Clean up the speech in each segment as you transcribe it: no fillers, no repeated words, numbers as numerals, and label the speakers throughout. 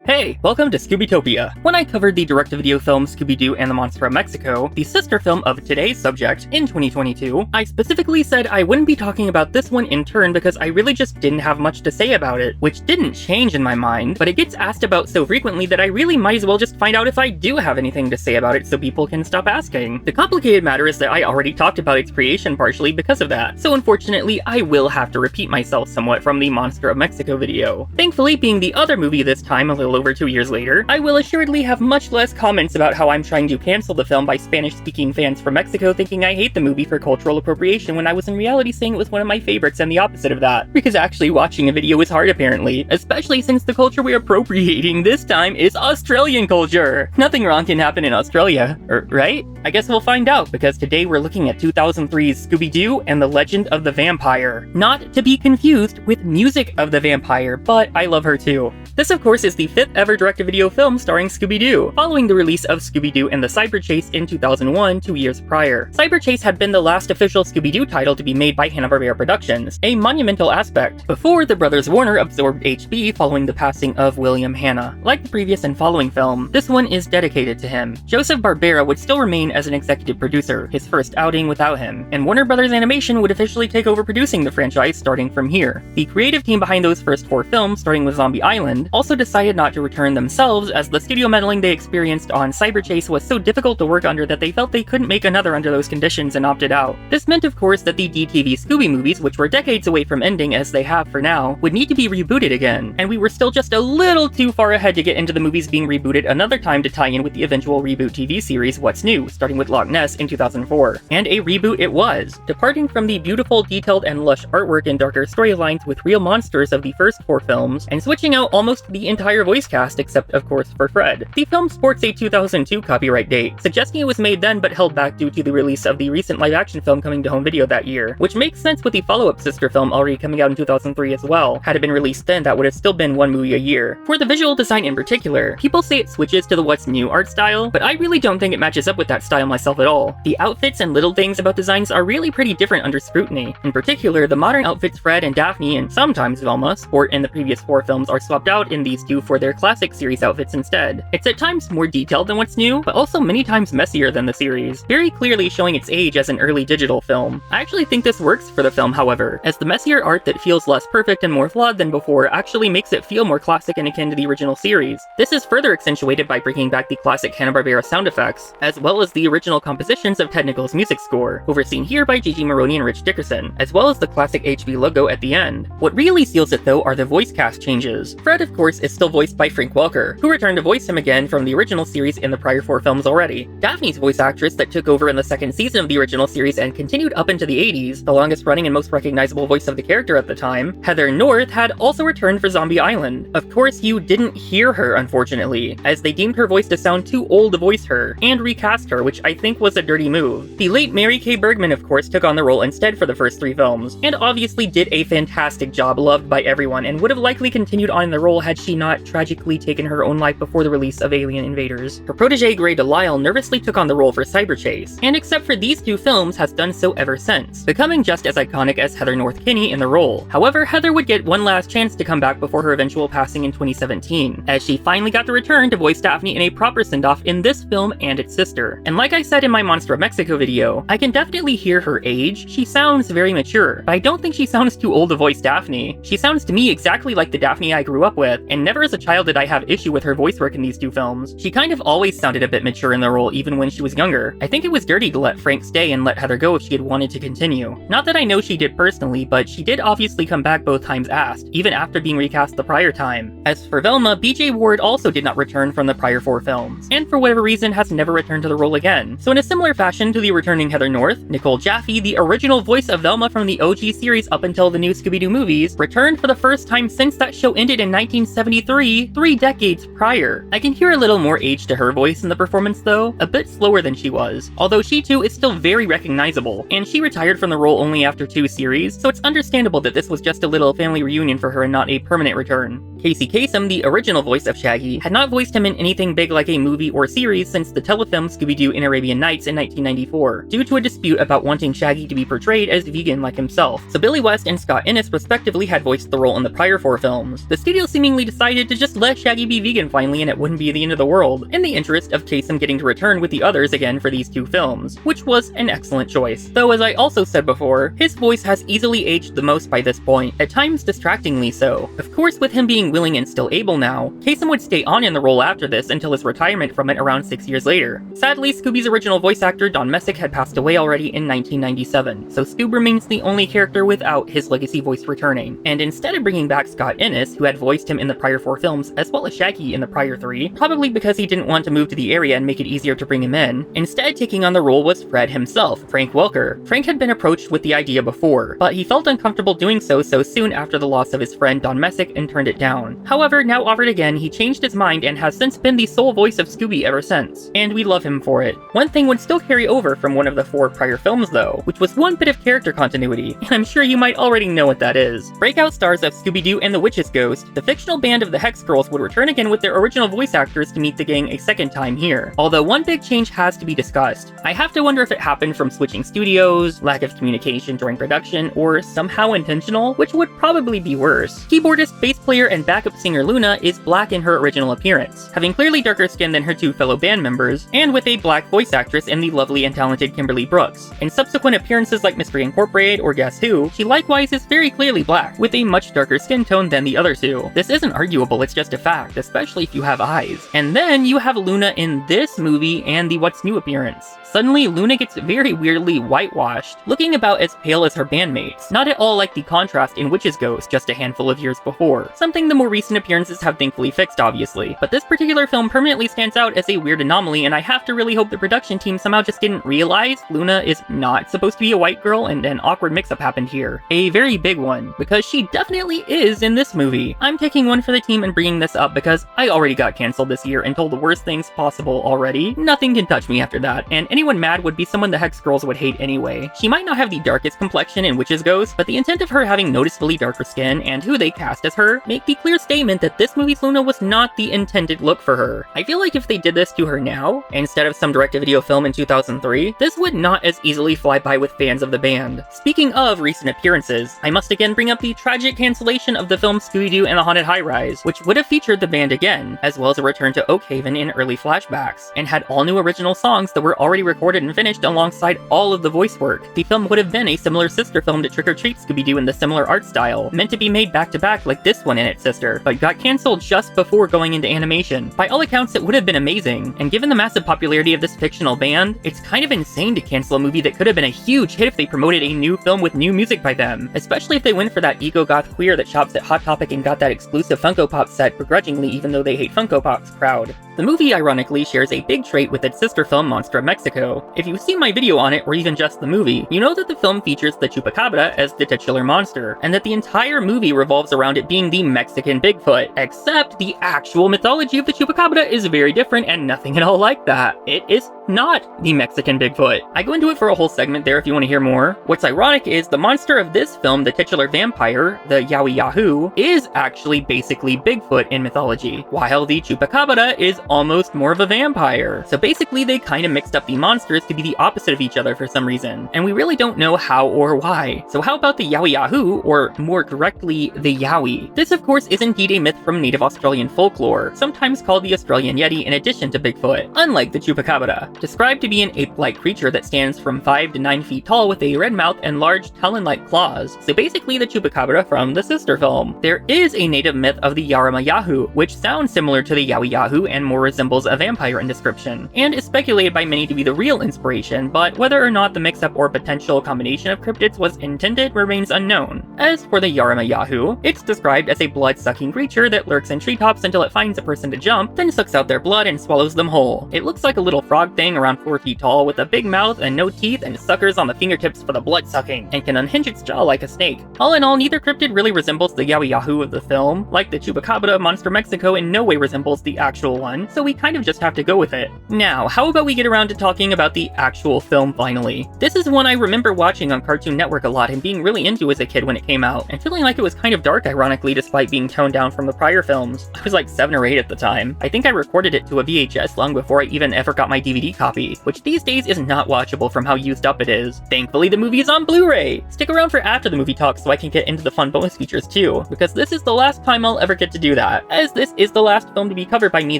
Speaker 1: Hey, welcome to Scooby-Topia. When I covered the direct-to-video film Scooby-Doo and the Monster of Mexico, the sister film of today's subject, in 2022, I specifically said I wouldn't be talking about this one in turn because I really just didn't have much to say about it, which didn't change in my mind, but it gets asked about so frequently that I really might as well just find out if I do have anything to say about it so people can stop asking. The complicated matter is that I already talked about its creation partially because of that, so unfortunately I will have to repeat myself somewhat from the Monster of Mexico video. Thankfully, being the other movie this time a little over 2 years later, I will assuredly have much less comments about how I'm trying to cancel the film by Spanish-speaking fans from Mexico thinking I hate the movie for cultural appropriation when I was in reality saying it was one of my favorites and the opposite of that. Because actually watching a video is hard apparently, especially since the culture we're appropriating this time is Australian culture. Nothing wrong can happen in Australia, right? I guess we'll find out, because today we're looking at 2003's Scooby-Doo and the Legend of the Vampire. Not to be confused with Music of the Vampire, but I love her too. This of course is the 5th ever direct-to-video film starring Scooby-Doo, following the release of Scooby-Doo and the Cyber Chase in 2001, 2 years prior. Cyber Chase had been the last official Scooby-Doo title to be made by Hanna-Barbera Productions, a monumental aspect, before the brothers Warner absorbed HB following the passing of William Hanna. Like the previous and following film, this one is dedicated to him. Joseph Barbera would still remain as an executive producer, his first outing without him, and Warner Brothers Animation would officially take over producing the franchise starting from here. The creative team behind those first 4 films, starting with Zombie Island, also decided not to return themselves as the studio meddling they experienced on Cyber Chase was so difficult to work under that they felt they couldn't make another under those conditions and opted out. This meant of course that the DTV Scooby movies, which were decades away from ending as they have for now, would need to be rebooted again, and we were still just a little too far ahead to get into the movies being rebooted another time to tie in with the eventual reboot TV series What's New, starting with Loch Ness in 2004. And a reboot it was, departing from the beautiful, detailed, and lush artwork and darker storylines with real monsters of the first 4 films, and switching out almost the entire voice cast except of course for Fred. The film sports a 2002 copyright date, suggesting it was made then but held back due to the release of the recent live-action film coming to home video that year, which makes sense with the follow-up sister film already coming out in 2003 as well. Had it been released then, that would have still been one movie a year. For the visual design in particular, people say it switches to the What's New art style, but I really don't think it matches up with that style myself at all. The outfits and little things about designs are really pretty different under scrutiny. In particular, the modern outfits Fred and Daphne, and sometimes Velma, sport in the previous 4 films are swapped out in these 2 for their classic series outfits instead. It's at times more detailed than What's New, but also many times messier than the series, very clearly showing its age as an early digital film. I actually think this works for the film, however, as the messier art that feels less perfect and more flawed than before actually makes it feel more classic and akin to the original series. This is further accentuated by bringing back the classic Hanna-Barbera sound effects, as well as the original compositions of Ted Nichols' music score, overseen here by Gigi Maroney and Rich Dickerson, as well as the classic HB logo at the end. What really seals it though are the voice cast changes. Fred of course is still voiced by Frank Welker, who returned to voice him again from the original series in the prior 4 films already. Daphne's voice actress that took over in the 2nd season of the original series and continued up into the 80s, the longest running and most recognizable voice of the character at the time, Heather North, had also returned for Zombie Island. Of course, you didn't hear her, unfortunately, as they deemed her voice to sound too old to voice her, and recast her, which I think was a dirty move. The late Mary Kay Bergman, of course, took on the role instead for the first 3 films, and obviously did a fantastic job, loved by everyone, and would have likely continued on in the role had she not tragically taken her own life before the release of Alien Invaders. Her protege Grey DeLisle nervously took on the role for Cyber Chase, and except for these 2 films has done so ever since, becoming just as iconic as Heather North Kinney in the role. However, Heather would get one last chance to come back before her eventual passing in 2017, as she finally got to return to voice Daphne in a proper send-off in this film and its sister. And like I said in my Monster of Mexico video, I can definitely hear her age. She sounds very mature, but I don't think she sounds too old to voice Daphne. She sounds to me exactly like the Daphne I grew up with, and never as a child did I have issue with her voice work in these 2 films. She kind of always sounded a bit mature in the role even when she was younger. I think it was dirty to let Frank stay and let Heather go if she had wanted to continue. Not that I know she did personally, but she did obviously come back both times asked, even after being recast the prior time. As for Velma, BJ Ward also did not return from the prior 4 films, and for whatever reason has never returned to the role again. So in a similar fashion to the returning Heather North, Nicole Jaffe, the original voice of Velma from the OG series up until the new Scooby-Doo movies, returned for the first time since that show ended in 1973, 3 decades prior. I can hear a little more age to her voice in the performance though, a bit slower than she was, although she too is still very recognizable, and she retired from the role only after 2 series, so it's understandable that this was just a little family reunion for her and not a permanent return. Casey Kasem, the original voice of Shaggy, had not voiced him in anything big like a movie or series since the telefilm Scooby-Doo in Arabian Nights in 1994, due to a dispute about wanting Shaggy to be portrayed as vegan like himself. So Billy West and Scott Innes respectively had voiced the role in the prior 4 films. The studio seemingly decided to just let Shaggy be vegan finally and it wouldn't be the end of the world, in the interest of Kasem getting to return with the others again for these 2 films, which was an excellent choice. Though as I also said before, his voice has easily aged the most by this point, at times distractingly so. Of course, with him being willing and still able now, Kasem would stay on in the role after this until his retirement from it around 6 years later. Sadly, Scooby's original voice actor Don Messick had passed away already in 1997, so Scoob remains the only character without his legacy voice returning. And instead of bringing back Scott Innes, who had voiced him in the prior 4 films as well as Shaggy in the prior 3, probably because he didn't want to move to the area and make it easier to bring him in, instead taking on the role was Fred himself, Frank Welker. Frank had been approached with the idea before, but he felt uncomfortable doing so soon after the loss of his friend Don Messick and turned it down. However, now offered again, he changed his mind and has since been the sole voice of Scooby ever since, and we love him for it. One thing would still carry over from one of the 4 prior films though, which was one bit of character continuity, and I'm sure you might already know what that is. Breakout stars of Scooby-Doo and the Witch's Ghost, the fictional band of the Hex Girls would return again with their original voice actors to meet the gang a second time here. Although one big change has to be discussed. I have to wonder if it happened from switching studios, lack of communication during production, or somehow intentional, which would probably be worse. Keyboardist, bass player, and backup singer Luna is black in her original appearance, having clearly darker skin than her 2 fellow band members, and with a black voice actress in the lovely and talented Kimberly Brooks. In subsequent appearances like Mystery Incorporated or Guess Who, she likewise is very clearly black, with a much darker skin tone than the other 2. This isn't arguable, it's just a fact, especially if you have eyes. And then you have Luna in this movie and the What's New appearance. Suddenly, Luna gets very weirdly whitewashed, looking about as pale as her bandmates, not at all like the contrast in Witch's Ghost just a handful of years before, something the more recent appearances have thankfully fixed obviously, but this particular film permanently stands out as a weird anomaly, and I have to really hope the production team somehow just didn't realize Luna is not supposed to be a white girl and an awkward mix-up happened here. A very big one, because she definitely is in this movie. I'm taking one for the team and bringing this up because I already got cancelled this year and told the worst things possible already. Nothing can touch me after that, and anyone mad would be someone the Hex Girls would hate anyway. She might not have the darkest complexion in Witch's Ghost, but the intent of her having noticeably darker skin and who they cast as her make the clear statement that this movie's Luna was not the intended look for her. I feel like if they did this to her now, instead of some direct-to-video film in 2003, this would not as easily fly by with fans of the band. Speaking of recent appearances, I must again bring up the tragic cancellation of the film Scooby-Doo and the Haunted High-Rise, which would have featured the band again, as well as a return to Oak Haven in early flashbacks, and had all new original songs that were already recorded and finished alongside all of the voice work. The film would have been a similar sister film to Trick or Treat Scooby-Doo in the similar art style, meant to be made back-to-back like this one and its sister, but got cancelled just before going into animation. By all accounts, it would have been amazing, and given the massive popularity of this fictional band, it's kind of insane to cancel a movie that could have been a huge hit if they promoted a new film with new music by them, especially if they went for that ego-goth queer that shops at Hot Topic and got that exclusive Funko Pop set begrudgingly even though they hate Funko Pop's crowd. The movie ironically shares a big trait with its sister film Monster of Mexico. If you've seen my video on it or even just the movie, you know that the film features the Chupacabra as the titular monster, and that the entire movie revolves around it being the Mexican Bigfoot, except the actual mythology of the Chupacabra is very different and nothing at all like that. It is not the Mexican Bigfoot. I go into it for a whole segment there if you want to hear more. What's ironic is the monster of this film, the titular vampire, the Yowie Yahoo, is actually basically Bigfoot in mythology, while the Chupacabra is almost more of a vampire. So basically they kind of mixed up the monsters to be the opposite of each other for some reason, and we really don't know how or why. So how about the Yowie Yahoo, or more correctly, the Yowie? This of course is indeed a myth from native Australian folklore, sometimes called the Australian Yeti in addition to Bigfoot, unlike the Chupacabra. Described to be an ape-like creature that stands from 5 to 9 feet tall with a red mouth and large talon-like claws, so basically the Chupacabra from the sister film. There is a native myth of the Yarama Yahoo, which sounds similar to the Yowie Yahoo and more resembles a vampire in description, and is speculated by many to be the real inspiration, but whether or not the mix-up or potential combination of cryptids was intended remains unknown. As for the Yarama Yahoo, it's described as a blood-sucking creature that lurks in treetops until it finds a person to jump, then sucks out their blood and swallows them whole. It looks like a little frog thing around 4 feet tall with a big mouth and no teeth and suckers on the fingertips for the blood sucking, and can unhinge its jaw like a snake. All in all, neither cryptid really resembles the Yowie Yahoo of the film. Like the Chupacabra, Monster Mexico in no way resembles the actual one, so we kind of just have to go with it. Now, how about we get around to talking about the actual film finally? This is one I remember watching on Cartoon Network a lot and being really into as a kid when it came out, and feeling like it was kind of dark ironically despite being toned down from the prior films. I was like 7 or 8 at the time. I think I recorded it to a VHS long before I even ever got my DVD copy, which these days is not watchable from how used up it is. Thankfully, the movie is on Blu-ray! Stick around for after the movie talk so I can get into the fun bonus features too, because this is the last time I'll ever get to do that, as this is the last film to be covered by me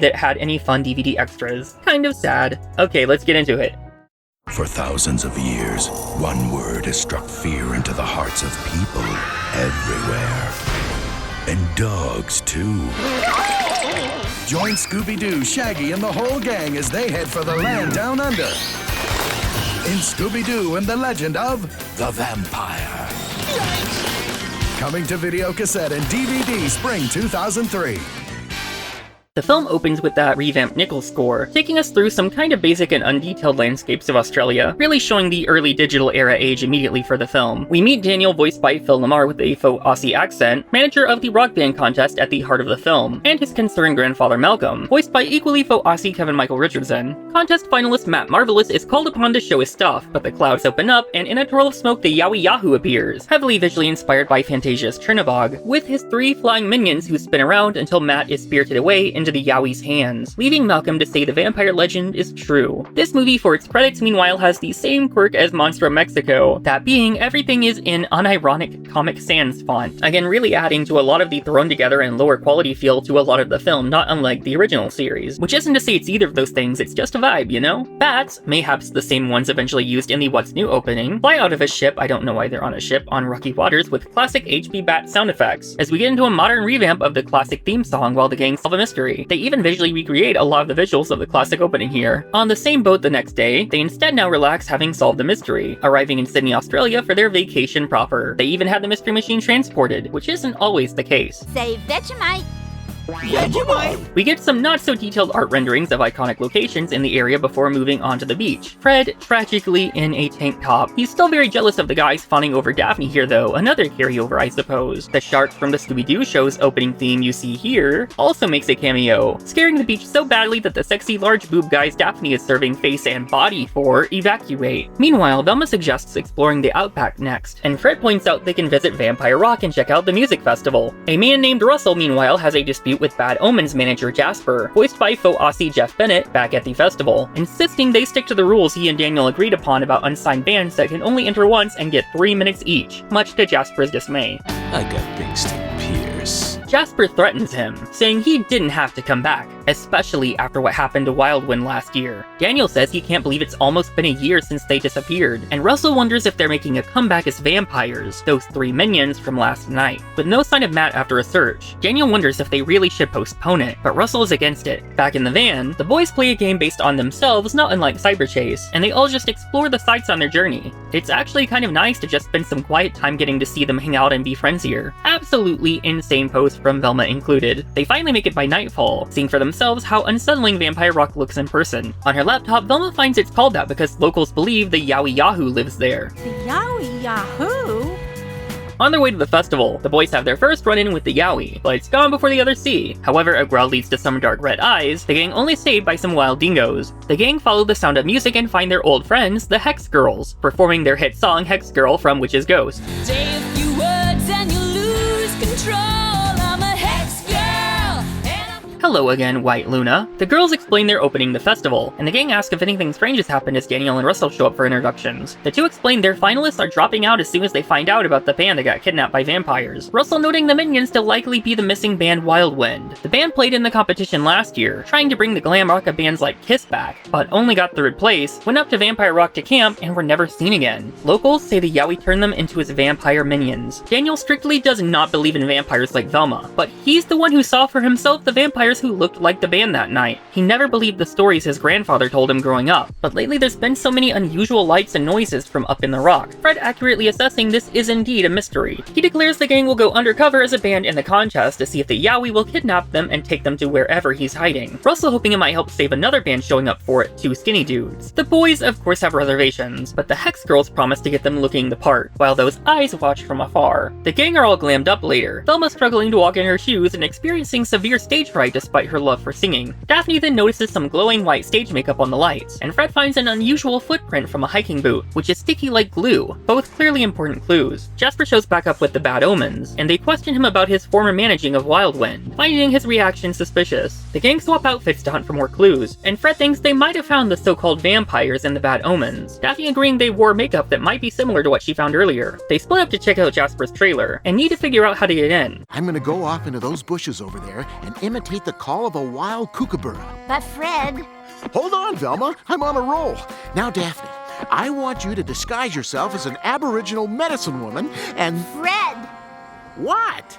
Speaker 1: that had any fun DVD extras. Kind of sad. Okay, let's get into it.
Speaker 2: For thousands of years, one word has struck fear into the hearts of people everywhere. And dogs, too. Join Scooby-Doo, Shaggy, and the whole gang as they head for the land down under. In Scooby-Doo and the Legend of the Vampire. Coming to video cassette and DVD spring 2003.
Speaker 1: The film opens with that revamped Nichols score, taking us through some kind of basic and undetailed landscapes of Australia, really showing the early digital era age immediately for the film. We meet Daniel, voiced by Phil Lamar with a faux Aussie accent, manager of the rock band contest at the heart of the film, and his concerned grandfather Malcolm, voiced by equally faux Aussie Kevin Michael Richardson. Contest finalist Matt Marvelous is called upon to show his stuff, but the clouds open up, and in a twirl of smoke the Yowie Yahoo appears, heavily visually inspired by Fantasia's Trinabog, with his 3 flying minions who spin around until Matt is spirited away into the Yowie's hands, leaving Malcolm to say the vampire legend is true. This movie, for its credits, meanwhile, has the same quirk as Monster of Mexico, that being everything is in unironic Comic Sans font, again really adding to a lot of the thrown together and lower quality feel to a lot of the film, not unlike the original series. Which isn't to say it's either of those things, it's just a vibe, you know? Bats, mayhaps the same ones eventually used in the What's New opening, fly out of a ship, I don't know why they're on a ship, on rocky waters with classic HP Bat sound effects, as we get into a modern revamp of the classic theme song while the gang solve a mystery. They even visually recreate a lot of the visuals of the classic opening here. On the same boat the next day, they instead now relax having solved the mystery, arriving in Sydney, Australia for their vacation proper. They even had the mystery machine transported, which isn't always the case.
Speaker 3: Say Vegemite.
Speaker 1: We get some not-so-detailed art renderings of iconic locations in the area before moving on to the beach. Fred, tragically in a tank top. He's still very jealous of the guys fawning over Daphne here though, another carryover I suppose. The shark from the Scooby-Doo show's opening theme you see here also makes a cameo, scaring the beach so badly that the sexy large boob guys Daphne is serving face and body for evacuate. Meanwhile, Velma suggests exploring the Outback next, and Fred points out they can visit Vampire Rock and check out the music festival. A man named Russell, meanwhile, has a dispute with Bad Omens manager Jasper, voiced by faux Aussie Jeff Bennett, back at the festival, insisting they stick to the rules he and Daniel agreed upon about unsigned bands that can only enter once and get 3 minutes each, much to Jasper's dismay.
Speaker 4: I got things to pierce.
Speaker 1: Jasper threatens him, saying he didn't have to come back, especially after what happened to Wildwind last year. Daniel says he can't believe it's almost been a year since they disappeared, and Russell wonders if they're making a comeback as vampires, those 3 minions from last night. With no sign of Matt after a search, Daniel wonders if they really should postpone it, but Russell is against it. Back in the van, the boys play a game based on themselves, not unlike Cyber Chase, and they all just explore the sights on their journey. It's actually kind of nice to just spend some quiet time getting to see them hang out and be friends here. Absolutely insane post from Velma included. They finally make it by nightfall, seeing for themselves how unsettling Vampire Rock looks in person. On her laptop, Velma finds it's called that because locals believe the Yowie Yahoo lives there.
Speaker 3: The Yowie Yahoo?
Speaker 1: On their way to the festival, the boys have their first run-in with the Yowie, but it's gone before the others see. However, a growl leads to some dark red eyes, the gang only saved by some wild dingoes. The gang follow the sound of music and find their old friends, the Hex Girls, performing their hit song Hex Girl from Witch's Ghost.
Speaker 5: Say a few words and you lose control. I'm a Hex Girl.
Speaker 1: Hello again, White Luna. The girls explain they're opening the festival, and the gang asks if anything strange has happened as Daniel and Russell show up for introductions. The two explain their finalists are dropping out as soon as they find out about the band that got kidnapped by vampires, Russell noting the minions to likely be the missing band Wildwind. The band played in the competition last year, trying to bring the glam rock of bands like Kiss back, but only got 3rd place, went up to Vampire Rock to camp, and were never seen again. Locals say the Yowie turned them into his vampire minions. Daniel strictly does not believe in vampires like Velma, but he's the one who saw for himself the vampires who looked like the band that night. He never believed the stories his grandfather told him growing up, but lately there's been so many unusual lights and noises from up in the rock, Fred accurately assessing this is indeed a mystery. He declares the gang will go undercover as a band in the contest to see if the Yowie will kidnap them and take them to wherever he's hiding. Russell hoping it might help save another band showing up for it, 2 skinny dudes. The boys of course have reservations, but the Hex Girls promise to get them looking the part, while those eyes watch from afar. The gang are all glammed up later, Velma struggling to walk in her shoes and experiencing severe stage fright to despite her love for singing. Daphne then notices some glowing white stage makeup on the lights, and Fred finds an unusual footprint from a hiking boot, which is sticky like glue, both clearly important clues. Jasper shows back up with the bad omens, and they question him about his former managing of Wildwind, finding his reaction suspicious. The gang swap outfits to hunt for more clues, and Fred thinks they might have found the so-called vampires and the bad omens, Daphne agreeing they wore makeup that might be similar to what she found earlier. They split up to check out Jasper's trailer, and need to figure out how to get in.
Speaker 6: I'm gonna go off into those bushes over there and imitate the call of a wild kookaburra.
Speaker 3: But Fred,
Speaker 6: Hold on, Velma. I'm on a roll. Now, Daphne, I want you to disguise yourself as an Aboriginal medicine woman and...
Speaker 3: Fred!
Speaker 6: What?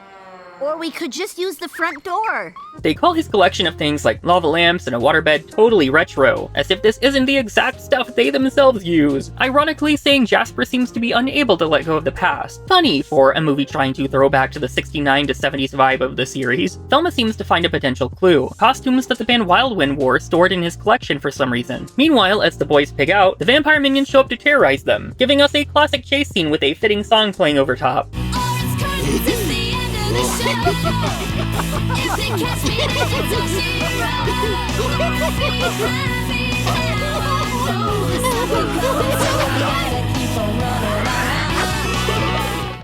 Speaker 3: Or we could just use the front door.
Speaker 1: They call his collection of things like lava lamps and a waterbed totally retro, as if this isn't the exact stuff they themselves use, ironically saying Jasper seems to be unable to let go of the past. Funny for a movie trying to throw back to the 69 to 70s vibe of the series. Velma seems to find a potential clue, costumes that the band Wildwind wore stored in his collection for some reason. Meanwhile, as the boys pig out, the vampire minions show up to terrorize them, giving us a classic chase scene with a fitting song playing over top.
Speaker 5: If they catch me, they can talk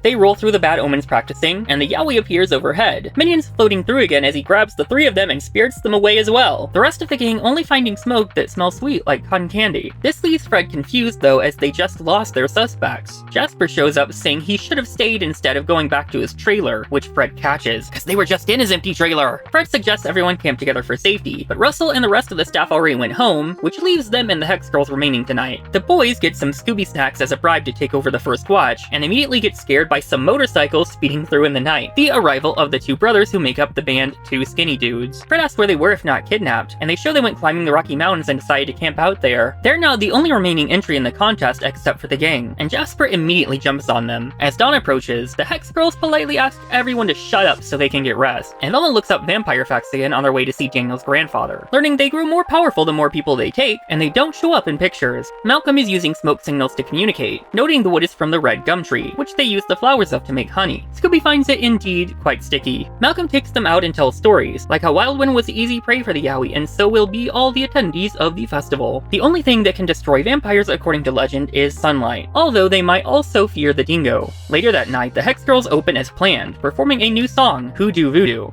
Speaker 1: They roll through the bad omens practicing, and the Yowie appears overhead, minions floating through again as he grabs the three of them and spirits them away as well, the rest of the gang only finding smoke that smells sweet like cotton candy. This leaves Fred confused though, as they just lost their suspects. Jasper shows up saying he should have stayed instead of going back to his trailer, which Fred catches, cause they were just in his empty trailer. Fred suggests everyone camp together for safety, but Russell and the rest of the staff already went home, which leaves them and the Hex Girls remaining tonight. The boys get some Scooby snacks as a bribe to take over the first watch, and immediately get scared by some motorcycles speeding through in the night, the arrival of the two brothers who make up the band Two Skinny Dudes. Fred asks where they were if not kidnapped, and they show they went climbing the Rocky Mountains and decided to camp out there. They're now the only remaining entry in the contest except for the gang, and Jasper immediately jumps on them. As dawn approaches, the Hex Girls politely ask everyone to shut up so they can get rest, and Velma looks up vampire facts again on their way to see Daniel's grandfather, learning they grew more powerful the more people they take, and they don't show up in pictures. Malcolm is using smoke signals to communicate, noting the wood is from the red gum tree, which they use the flowers of to make honey. Scooby finds it indeed quite sticky. Malcolm takes them out and tells stories, like how Wildwind was easy prey for the Yowie, and so will be all the attendees of the festival. The only thing that can destroy vampires according to legend is sunlight, although they might also fear the dingo. Later that night, the Hex Girls open as planned, performing a new song, Hoodoo Voodoo.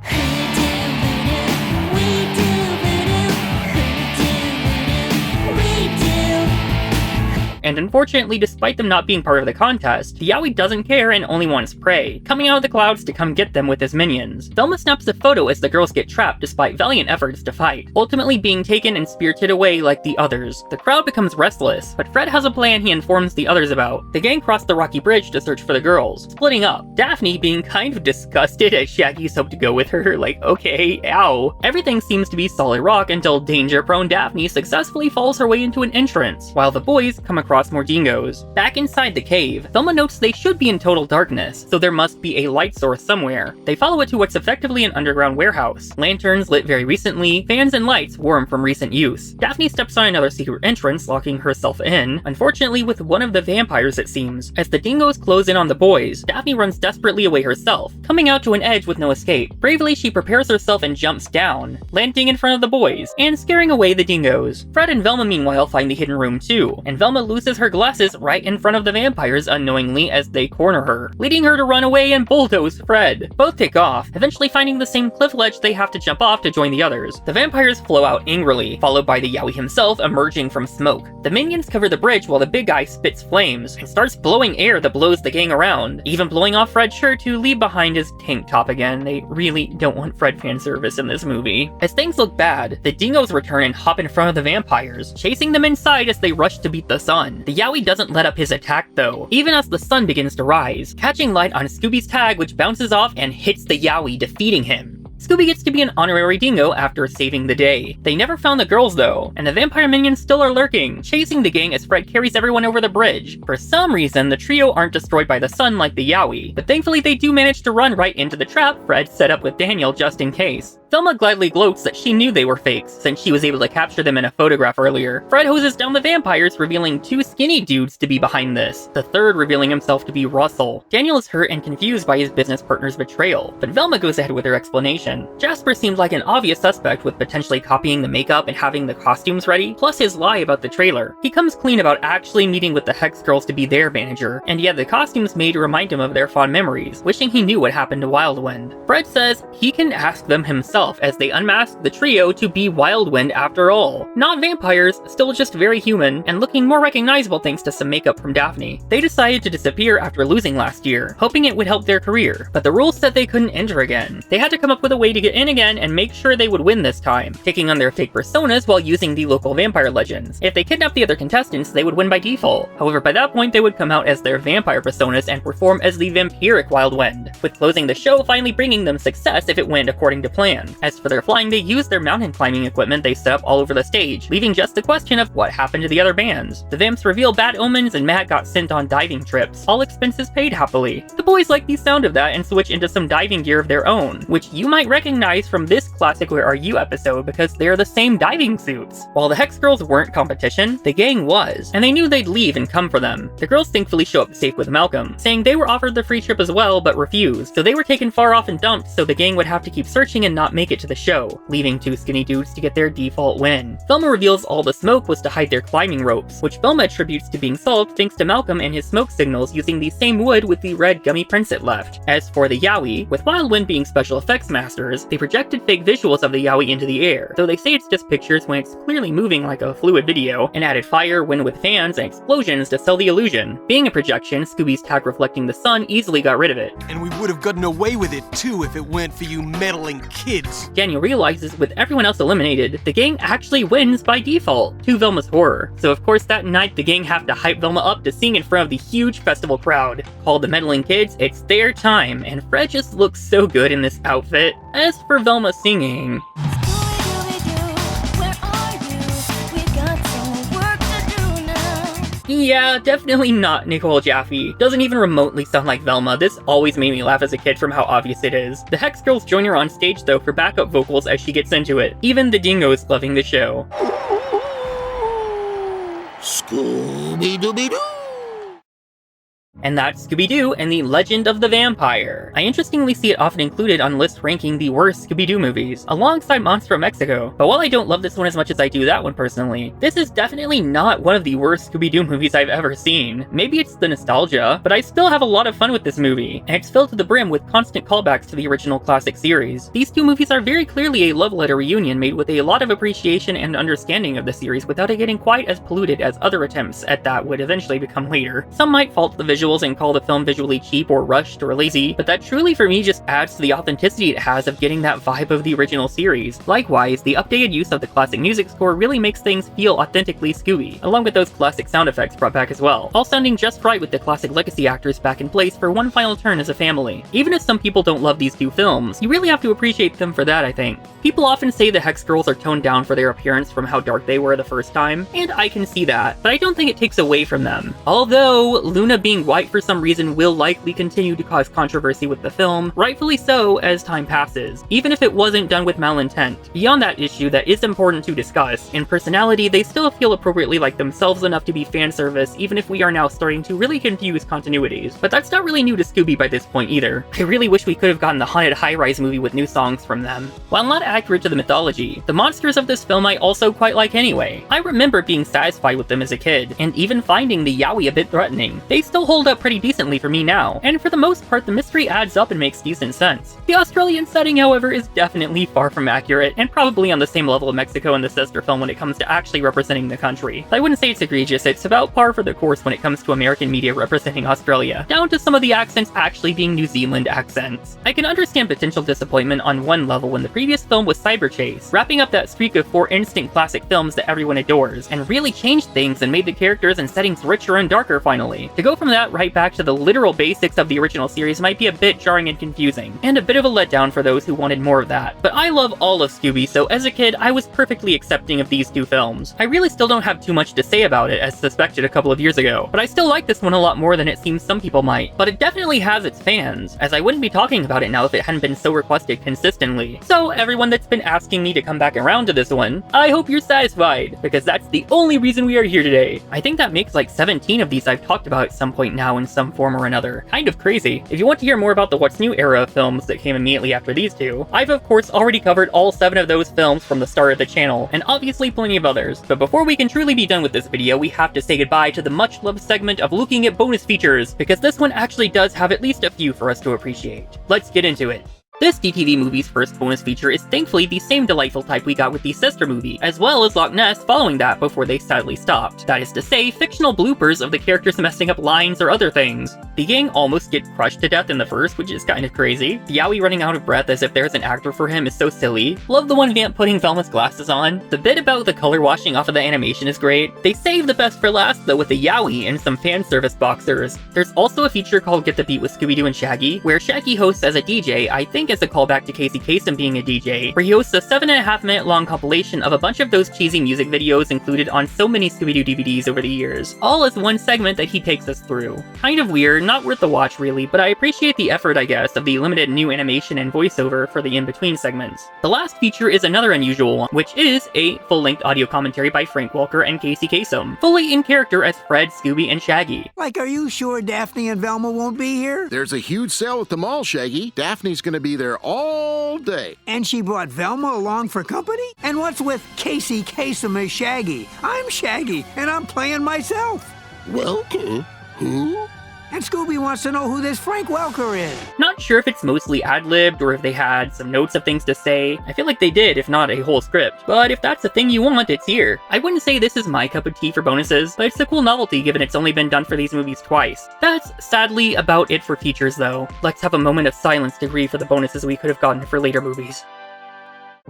Speaker 1: And unfortunately, despite them not being part of the contest, the Yowie doesn't care and only wants prey, coming out of the clouds to come get them with his minions. Velma snaps a photo as the girls get trapped despite valiant efforts to fight, ultimately being taken and spirited away like the others. The crowd becomes restless, but Fred has a plan he informs the others about. The gang cross the rocky bridge to search for the girls, splitting up, Daphne being kind of disgusted as Shaggy's hoped to go with her, like okay, ow. Everything seems to be solid rock until danger-prone Daphne successfully falls her way into an entrance, while the boys come across more dingoes. Back inside the cave, Velma notes they should be in total darkness, so there must be a light source somewhere. They follow it to what's effectively an underground warehouse. Lanterns lit very recently, fans and lights warm from recent use. Daphne steps on another secret entrance, locking herself in, unfortunately with one of the vampires it seems. As the dingoes close in on the boys, Daphne runs desperately away herself, coming out to an edge with no escape. Bravely, she prepares herself and jumps down, landing in front of the boys, and scaring away the dingoes. Fred and Velma meanwhile find the hidden room too, and Velma loses her glasses right in front of the vampires unknowingly as they corner her, leading her to run away and bulldoze Fred. Both take off, eventually finding the same cliff ledge they have to jump off to join the others. The vampires flow out angrily, followed by the Yowie himself emerging from smoke. The minions cover the bridge while the big guy spits flames and starts blowing air that blows the gang around, even blowing off Fred's shirt to leave behind his tank top again. They really don't want Fred fan service in this movie. As things look bad, the dingoes return and hop in front of the vampires, chasing them inside as they rush to beat the sun. The Yowie doesn't let up his attack though, even as the sun begins to rise, catching light on Scooby's tag which bounces off and hits the Yowie, defeating him. Scooby gets to be an honorary dingo after saving the day. They never found the girls though, and the vampire minions still are lurking, chasing the gang as Fred carries everyone over the bridge. For some reason, the trio aren't destroyed by the sun like the Yowie, but thankfully they do manage to run right into the trap Fred set up with Daniel just in case. Velma gladly gloats that she knew they were fakes, since she was able to capture them in a photograph earlier. Fred hoses down the vampires, revealing 2 skinny dudes to be behind this, the third revealing himself to be Russell. Daniel is hurt and confused by his business partner's betrayal, but Velma goes ahead with her explanation. Jasper seems like an obvious suspect with potentially copying the makeup and having the costumes ready, plus his lie about the trailer. He comes clean about actually meeting with the Hex Girls to be their manager, and yet the costumes made to remind him of their fond memories, wishing he knew what happened to Wildwind. Fred says he can ask them himself as they unmask the trio to be Wildwind after all. Not vampires, still just very human, and looking more recognizable thanks to some makeup from Daphne. They decided to disappear after losing last year, hoping it would help their career, but the rules said they couldn't enter again. They had to come up with a way to get in again and make sure they would win this time, taking on their fake personas while using the local vampire legends. If they kidnapped the other contestants, they would win by default. However, by that point they would come out as their vampire personas and perform as the vampiric Wildwind, with closing the show finally bringing them success if it went according to plan. As for their flying, they used their mountain climbing equipment they set up all over the stage, leaving just the question of what happened to the other bands. The vamps reveal bad omens and Matt got sent on diving trips, all expenses paid happily. The boys like the sound of that and switch into some diving gear of their own, which you might recognize from this classic Where Are You episode because they're the same diving suits. While the Hex Girls weren't competition, the gang was, and they knew they'd leave and come for them. The girls thankfully show up safe with Malcolm, saying they were offered the free trip as well but refused, so they were taken far off and dumped so the gang would have to keep searching and not make it to the show, leaving 2 skinny dudes to get their default win. Velma reveals all the smoke was to hide their climbing ropes, which Velma attributes to being solved thanks to Malcolm and his smoke signals using the same wood with the red gummy prints it left. As for the Yowie, with Wildwind being special effects masters, they projected fake visuals of the Yowie into the air, though they say it's just pictures when it's clearly moving like a fluid video, and added fire, wind with fans, and explosions to sell the illusion. Being a projection, Scooby's tag reflecting the sun easily got rid of it.
Speaker 7: And we would have gotten away with it too if it weren't for you meddling kids.
Speaker 1: Daniel realizes with everyone else eliminated, the gang actually wins by default, to Velma's horror. So of course that night the gang have to hype Velma up to sing in front of the huge festival crowd. Called the meddling kids, it's their time, and Fred just looks so good in this outfit. As for Velma singing,
Speaker 5: Scooby-Doo, where are you? We've got some work to do now.
Speaker 1: yeah, definitely not Nicole Jaffe. Doesn't even remotely sound like Velma. This always made me laugh as a kid from how obvious it is. The Hex Girls join her on stage though for backup vocals as she gets into it. Even the dingoes loving the show.
Speaker 6: Scooby-Dooby-Doo!
Speaker 1: And that's Scooby-Doo and the Legend of the Vampire. I interestingly see it often included on lists ranking the worst Scooby-Doo movies, alongside Monster of Mexico. But while I don't love this one as much as I do that one personally, this is definitely not one of the worst Scooby-Doo movies I've ever seen. Maybe it's the nostalgia, but I still have a lot of fun with this movie, and it's filled to the brim with constant callbacks to the original classic series. These 2 movies are very clearly a love letter reunion made with a lot of appreciation and understanding of the series without it getting quite as polluted as other attempts at that would eventually become later. Some might fault the visuals and call the film visually cheap or rushed or lazy, but that truly for me just adds to the authenticity it has of getting that vibe of the original series. Likewise, the updated use of the classic music score really makes things feel authentically Scooby, along with those classic sound effects brought back as well, all sounding just right with the classic legacy actors back in place for one final turn as a family. Even if some people don't love these 2 films, you really have to appreciate them for that, I think. People often say the Hex Girls are toned down for their appearance from how dark they were the first time, and I can see that, but I don't think it takes away from them. Although, Luna being white for some reason will likely continue to cause controversy with the film, rightfully so as time passes, even if it wasn't done with malintent. Beyond that issue that is important to discuss, in personality they still feel appropriately like themselves enough to be fan service even if we are now starting to really confuse continuities. But that's not really new to Scooby by this point either. I really wish we could have gotten the Haunted High-Rise movie with new songs from them. While not accurate to the mythology, the monsters of this film I also quite like anyway. I remember being satisfied with them as a kid, and even finding the Yowie a bit threatening. They still hold up pretty decently for me now, and for the most part the mystery adds up and makes decent sense. The Australian setting, however, is definitely far from accurate, and probably on the same level of Mexico and the sister film when it comes to actually representing the country. I wouldn't say it's egregious, it's about par for the course when it comes to American media representing Australia, down to some of the accents actually being New Zealand accents. I can understand potential disappointment on one level when the previous film was Cyber Chase, wrapping up that streak of 4 instant classic films that everyone adores, and really changed things and made the characters and settings richer and darker finally. To go from that right back to the literal basics of the original series might be a bit jarring and confusing, and a bit of a letdown for those who wanted more of that. But I love all of Scooby, so as a kid, I was perfectly accepting of these two films. I really still don't have too much to say about it, as suspected a couple of years ago, but I still like this one a lot more than it seems some people might. But it definitely has its fans, as I wouldn't be talking about it now if it hadn't been so requested consistently. So everyone that's been asking me to come back around to this one, I hope you're satisfied, because that's the only reason we are here today. I think that makes like 17 of these I've talked about at some point now in some form or another. Kind of crazy. If you want to hear more about the What's New era of films that came immediately after these two, I've of course already covered all 7 of those films from the start of the channel, and obviously plenty of others. But before we can truly be done with this video, we have to say goodbye to the much loved segment of looking at bonus features, because this one actually does have at least a few for us to appreciate. Let's get into it. This DTV movie's first bonus feature is thankfully the same delightful type we got with the sister movie, as well as Loch Ness following that before they sadly stopped. That is to say, fictional bloopers of the characters messing up lines or other things. The gang almost get crushed to death in the first, which is kind of crazy. Yowie running out of breath as if there's an actor for him is so silly. Love the one Vamp putting Velma's glasses on. The bit about the color washing off of the animation is great. They save the best for last though with the Yowie and some fan service boxers. There's also a feature called Get the Beat with Scooby-Doo and Shaggy, where Shaggy hosts as a DJ, I think as a callback to Casey Kasem being a DJ, where he hosts a 7.5 minute long compilation of a bunch of those cheesy music videos included on so many Scooby-Doo DVDs over the years, all as one segment that he takes us through. Kind of weird, not worth the watch really, but I appreciate the effort I guess of the limited new animation and voiceover for the in-between segments. The last feature is another unusual one, which is a full-length audio commentary by Frank Welker and Casey Kasem, fully in character as Fred, Scooby, and Shaggy.
Speaker 8: Like, are you sure Daphne and Velma won't be here?
Speaker 6: There's a huge sale at the mall, Shaggy. Daphne's gonna be there all day.
Speaker 8: And she brought Velma along for company? And what's with Casey Kasem as Shaggy? I'm Shaggy, and I'm playing myself.
Speaker 6: Welker? Who?
Speaker 8: And Scooby wants to know who this Frank Welker is.
Speaker 1: Not sure if it's mostly ad-libbed or if they had some notes of things to say. I feel like they did, if not a whole script. But if that's the thing you want, it's here. I wouldn't say this is my cup of tea for bonuses, but it's a cool novelty given it's only been done for these movies twice. That's sadly about it for features though. Let's have a moment of silence to grieve for the bonuses we could have gotten for later movies.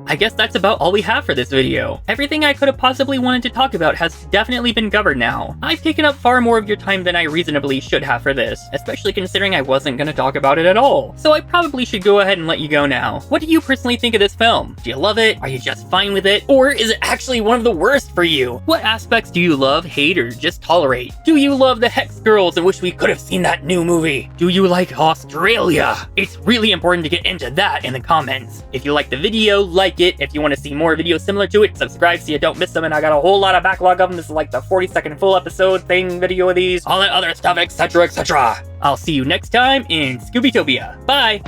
Speaker 1: I guess that's about all we have for this video. Everything I could have possibly wanted to talk about has definitely been covered now. I've taken up far more of your time than I reasonably should have for this, especially considering I wasn't gonna talk about it at all. So I probably should go ahead and let you go now. What do you personally think of this film? Do you love it? Are you just fine with it? Or is it actually one of the worst for you? What aspects do you love, hate, or just tolerate? Do you love the Hex Girls and wish we could have seen that new movie? Do you like Australia? It's really important to get into that in the comments. If you like the video, like it. If you want to see more videos similar to it, subscribe so you don't miss them, and I got a whole lot of backlog of them. This is like the 40-second full episode thing video of these, all that other stuff, etc, etc. I'll see you next time in Scooby-Topia. Bye!